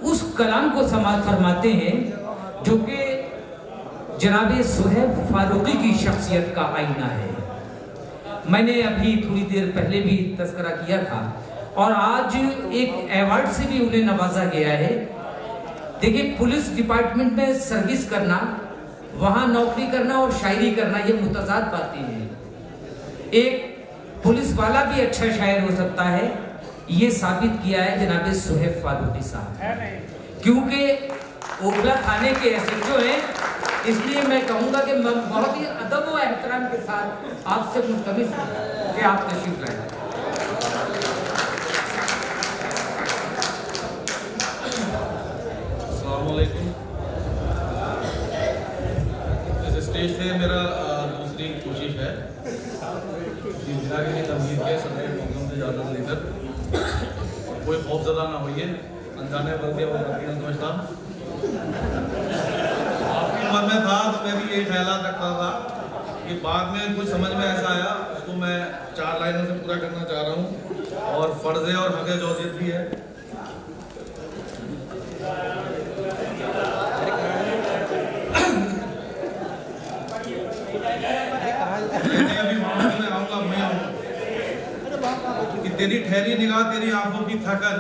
उस कलाम को समाज फरमाते हैं जो कि जनाब सुहैब फारूकी की शख्सियत का आईना है। मैंने अभी थोड़ी देर पहले भी तज़किरा किया था और आज एक अवार्ड से भी उन्हें नवाजा गया है। देखिए, पुलिस डिपार्टमेंट में सर्विस करना, वहाँ नौकरी करना और शायरी करना, ये मुतज़ाद बातें हैं। एक पुलिस वाला भी अच्छा शायर हो सकता है, ये साबित किया है जनाब सुहैब फारूकी साहब, क्योंकि ओखला थाने के एसएचओ हैं। इसलिए मैं कहूँगा कि मैं बहुत ही अदब व एहतराम के साथ आपसे मुल्तमिस हूँ कि आप तशरीफ लाएं। अस्सलाम वालेकुम। इस स्टेज से मेरा दूसरी कोशिश है कि बिना किसी तमहीद के सदर प्रोग्राम से ज़्यादा लेकर कोई खौफज़दा ना होइए, अनजाने बल्कि और अपनी समझता आपकी मन में था तो मैं भी यही ख्यालात रखता था कि बाद में कुछ समझ में ऐसा आया, उसको मैं 4 लाइनों से पूरा करना चाह रहा हूँ और फ़र्ज़े और हक़े जौज़ियत भी है। कि तेरी ठहरी निगाह तेरी आंखों की थकन,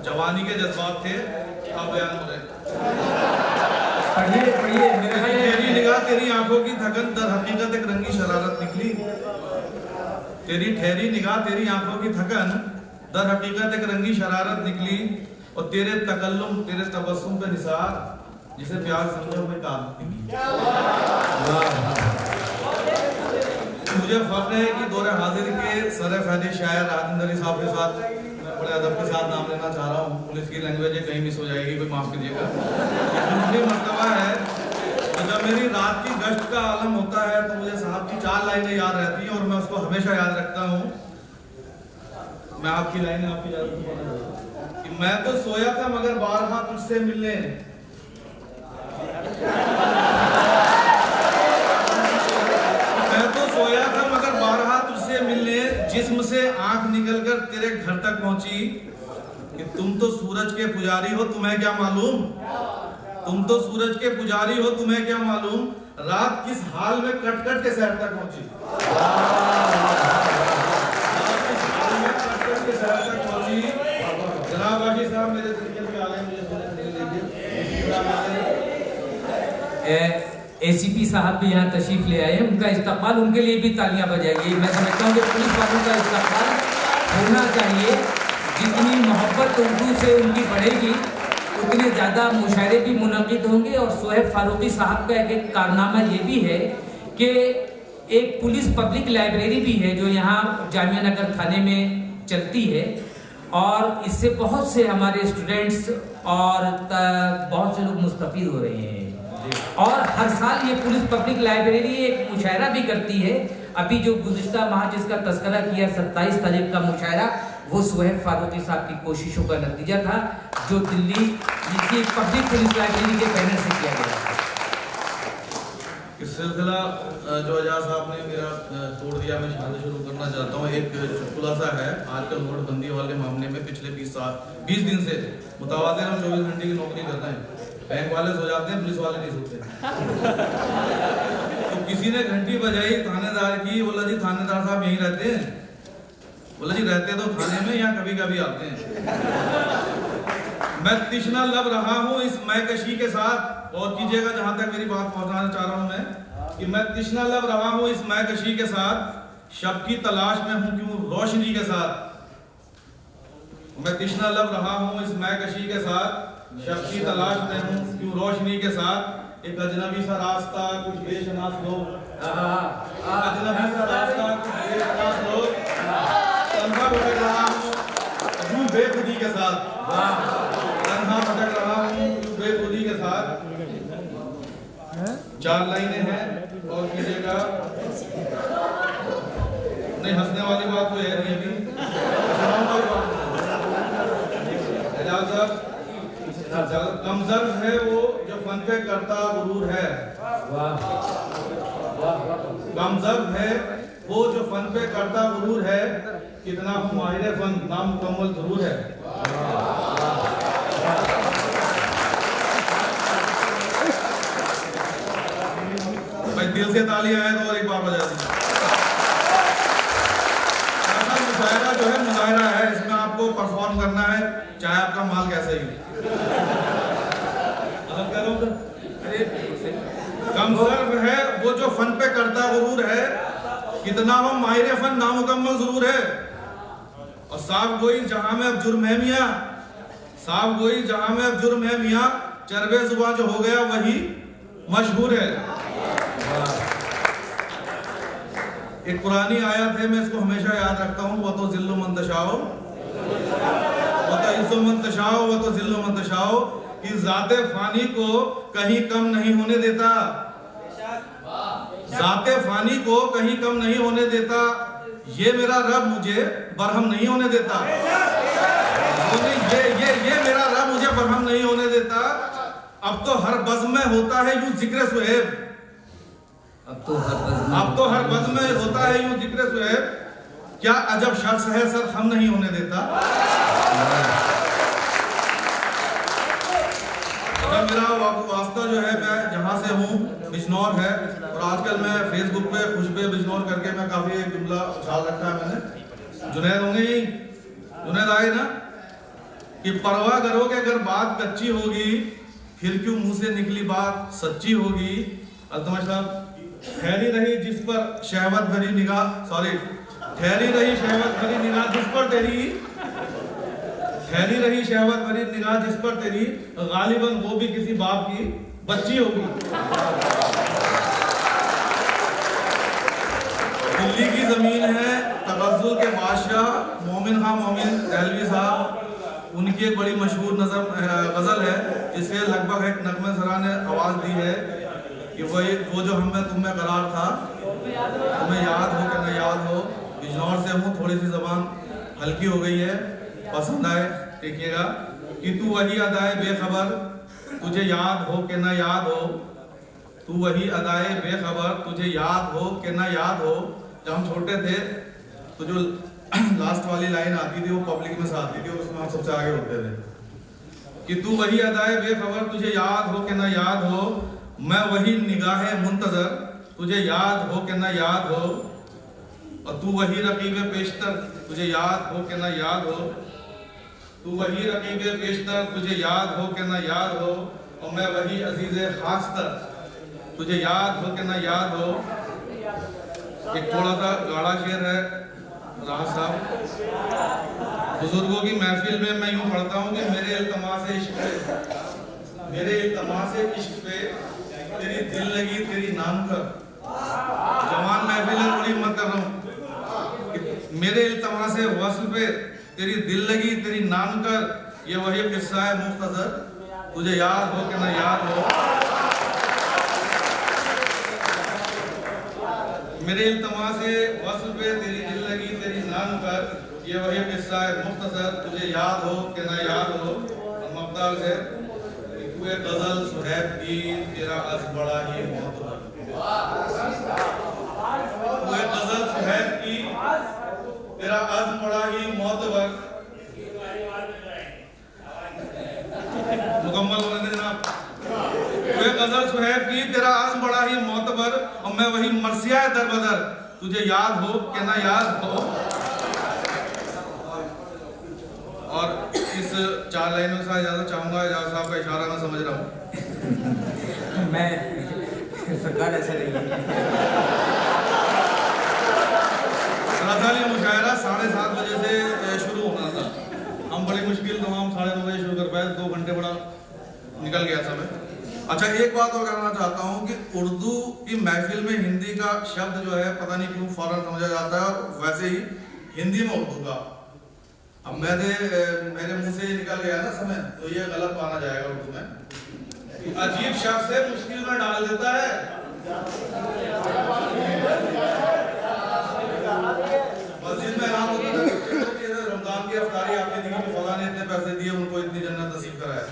जवानी के जज्बात थे अब बयान हो रहे। तेरी निगाह तेरी आंखों की थकन, दर हकीकत एक रंगी शरारत निकली। तेरी ठहरी निगाह तेरी आंखों की थकन, दर हकीकत एक रंगी शरारत निकली। और तेरे तकल्लुम तेरे तबस्सुम पे निसार, जिसे प्यार समझो में काम निकली। मुझे फख्र है कि दौरे हाजिर के सर फैदी शायर राजेंद्र अली साहब के साथ मैं बड़े अदब के साथ नाम लेना चाह रहा हूँ। पुलिस की लैंग्वेज है, कहीं मिस हो जाएगी, कोई माफ़ कीजिएगा। दूसरी मर्तबा है तो जब मेरी रात की गश्त का आलम होता है तो मुझे साहब की 4 लाइनें याद रहती हैं और मैं उसको हमेशा याद रखता हूँ। मैं आपकी लाइनें आपकी याद रखूँगा कि मैं तो सोया था मगर बारहा तुझसे मिलने, सोया था मगर बारहा तुझसे मिलने, जिस्म से आंख निकलकर तेरे घर तक पहुंची। कि तुम तो सूरज के पुजारी हो, तुम्हें क्या मालूम, तुम तो सूरज के पुजारी हो, तुम्हें क्या मालूम, रात किस हाल में कट कट के शहर तक पहुंची। जनाब बाकी साहब मेरे तरीके से आ गए, मुझे एसीपी साहब भी यहाँ तशरीफ ले आए हैं। उनका इस्तकबाल, उनके लिए भी तालियां बजाइए। मैं समझता हूँ कि पुलिस वालों का इस्तकबाल होना चाहिए। जितनी मोहब्बत उर्दू से उनकी बढ़ेगी उतने ज़्यादा मुशायरे भी मुनक़िद होंगे। और सुहैब फारूकी साहब का एक कारनामा ये भी है कि एक पुलिस पब्लिक लाइब्रेरी भी है जो यहाँ जामिया नगर थाने में चलती है और इससे बहुत से हमारे स्टूडेंट्स और बहुत से लोग मुस्तफ़ीद हो रहे हैं। और हर साल ये पुलिस पब्लिक लाइब्रेरी एक मुशायरा भी करती है। अभी जो गुज़िश्ता माह जिसका तज़किरा किया 27 तारीख का मुशायरा, वो सुहैब फारूकी साहब की कोशिशों का नतीजा था जो दिल्ली की पब्लिक पुलिस लाइब्रेरी के बैनर से किया गया। इस सिलसिला जो अजाज साहब ने मेरा तोड़ दिया, मैं शादी शुरू करना चाहता हूँ। एक खुलासा है, आजकल नोटबंदी वाले मामले में पिछले 20 दिन से मुतवातिर हम 24 घंटे की नौकरी कर रहे हैं। बैंक वाले सो जाते हैं, पुलिस वाले नहीं सोते। तो किसी ने घंटी बजाई थानेदार की, बोला जी थानेदार साहब यहीं रहते हैं? बोला जी रहते तो थाने में, यहाँ कभी कभी आते हैं। मैं तिश्ना लब रहा हूँ इस मैकशी के साथ, और कीजिएगा जहां तक मेरी बात पहुंचाना चाह रहा हूँ मैं, कि मैं तिश्ना लब रहा हूँ इस मैकशी के साथ, शब की तलाश में हूँ क्यों रोशनी के साथ। मैं तिश्ना लब रहा हूँ इस मैकशी के साथ, शब की तलाश में हूँ क्यों रोशनी के साथ। एक अजनबी सा रास्ता कुछ बेशनास लोग, अजनबी सा रास्ता कुछ बेशनास लोग, तन्हा भटक रहा हूँ यूं बेखुदी के साथ, तन्हा भटक रहा हूँ यूं बेखुदी के साथ। 4 लाइनें हैं और कीजिएगा, नहीं हंसने वाली बात तो है नहीं अभी। कमजर है वो जो फन पे करता गुरूर है, कमजर है वो जो फन पे करता गुरूर है, कितना हूँ माहिर फन नामुकम्मल जरूर है। 6 तालियां हैं तो और एक बार बजा दीजिए। ऐसा मुशायरा जो है मुजाहिरा है, इसमें आपको परफॉर्म करना है चाहे आपका माल कैसे ही कम सर्व है वो जो फन पे करता गुरूर है, कितना हो माहिर फन नामुकम्मल जरूर है। और साफ गोई जहां में अब जुर्म है मियाँ, साफ गोई जहां में अब जुर्म है मियाँ, चरबे जुबान जो हो गया वही मशहूर है। एक पुरानी आयत है, मैं इसको हमेशा याद रखता हूँ, वो तो जिल्लु मन तशाओ वो तो इज्जो मन तशाओ वो तो जिल्लु मन तशाओ, कि जाते फानी को कहीं कम नहीं होने देता, जाते फानी को कहीं कम नहीं होने देता, ये मेरा रब मुझे बरहम नहीं होने देता, ये मेरा रब मुझे बरहम नहीं होने देता। अब तो हर बज़्म में होता है यूं जिक्र सुहेब, अब तो हर बज़्म में होता है यूं जिक्र सुहेब, क्या अजब शख्स है सर हम नहीं होने देता। मेरा वास्ता जो है, मैं जहाँ से हूँ बिजनौर है, और आजकल मैं फेसबुक पे खुशबे बिजनौर करके मैं काफी एक जुमला उछाल रखा है मैंने। जुनैद होंगे ही, जुनैद आए ना, कि परवाह करोगे अगर बात कच्ची होगी, फिर क्यों मुंह से निकली बात सच्ची होगी। अल्तमश साहब, ठहरी रही जिस पर शहवत भरी निगाह, सॉरी, ठहरी रही शहवत भरी निगाह जिस पर तेरी, ठहरी रही शहवत भरी निगाह जिस पर तेरी, गालिबन वो भी किसी बाप की बच्ची होगी। दिल्ली की जमीन है तगज़्ज़ुल के बादशाह मोमिन खां मोमिन दहलवी साहब, उनकी एक बड़ी मशहूर गजल है जिसे लगभग एक नगमे सरा ने आवाज दी है कि वो जो हम में तुम में करार था, तुम्हें याद हो कि न याद हो। बिजनौर से हूँ, थोड़ी सी जबान हल्की हो गई है, पसंद आए देखिएगा। कि तू वही अदाए बेखबर तुझे याद हो कि न याद हो, तू वही अदाए बेखबर तुझे याद हो कि न याद हो। जब हम छोटे थे तो जो लास्ट वाली लाइन आती थी वो पब्लिक में से आती थी और उसमें हम सबसे आगे होते थे कि तू वही अदाए बेखबर तुझे याद हो कि न याद हो, मैं वही निगाहे मुंतजर तुझे याद हो कि न याद हो, और तू वही रकीबे पेशतर तुझे याद हो कि न याद हो, तू वही रकीबे पेशतर तुझे याद हो कि न याद हो, और मैं वही अजीज़े खासतर तुझे याद हो कि न याद हो। एक थोड़ा सा गाढ़ा शेर है राज साहब। बुजुर्गों की महफिल में मैं यूं पढ़ता हूँ कि मेरे इल्तमास इश्क पे, मेरे इल्तमास इश्क पे तेरी दिल लगी तेरी नाम कर। जवान महफिल है, थोड़ी मत कर रहा हूँ। मेरे इल्तमास वस्ल पे तेरी दिल लगी तेरी नाम कर, ये वही किस्सा है मुख्तसर तुझे याद हो कि न याद हो। मेरे इल्तमास वस्ल पे तेरी दिल लगी तेरी नाम कर, ये वही किस्सा है मुख्तसर तुझे याद हो कि न याद हो। मबदाल से तू एक गजल सुहैब की तेरा अज़ बड़ा ही मोहतबर, तू एक गजल सुहैब की तेरा अज़्म बड़ा ही मोतबर। मुकम्मल होने दे जनाब। तू एक गजल सुहैब की तेरा अज़्म बड़ा ही मोतबर, और मैं वही मरसिया दरबदर तुझे याद हो कि ना याद हो। और इस 4 लाइनों के साथ इजाजत चाहूंगा। एजाज साहब का इशारा मैं समझ रहा हूँ। मैं सरकार ऐसा नहीं है। ये मुशायरा 7:30 बजे से शुरू होना था, हम बड़ी मुश्किल तमाम 9:30 बजे शुरू कर पाए, 2 घंटे बड़ा निकल गया समय। अच्छा, एक बात और कहना चाहता हूँ कि उर्दू की महफिल में हिंदी का शब्द जो है पता नहीं क्यों फौरन समझा जाता है, और वैसे ही हिंदी में उर्दू का। अब मेरे मुंह से निकल गया ना समय, तो ये गलत माना जाएगा उर्दू में। अजीब शब्द से मुश्किल में डाल देता है। मस्जिद में ऐलान होता है कि रमजान की अफ्तारी आपने दी कि फलां ने इतने पैसे दिए, उनको इतनी जन्नत नसीब कराया।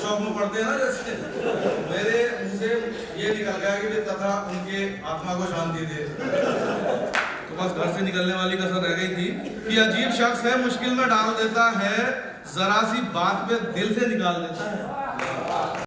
शौक में पढ़ते हैं ना, जैसे मेरे मुंह से ये निकल गया कि तथा उनके आत्मा को शांति दे। तो बस घर से निकलने वाली कसर रह गई थी कि अजीब शख्स है मुश्किल में डाल देता है, जरा सी बात पे दिल से निकाल देता है।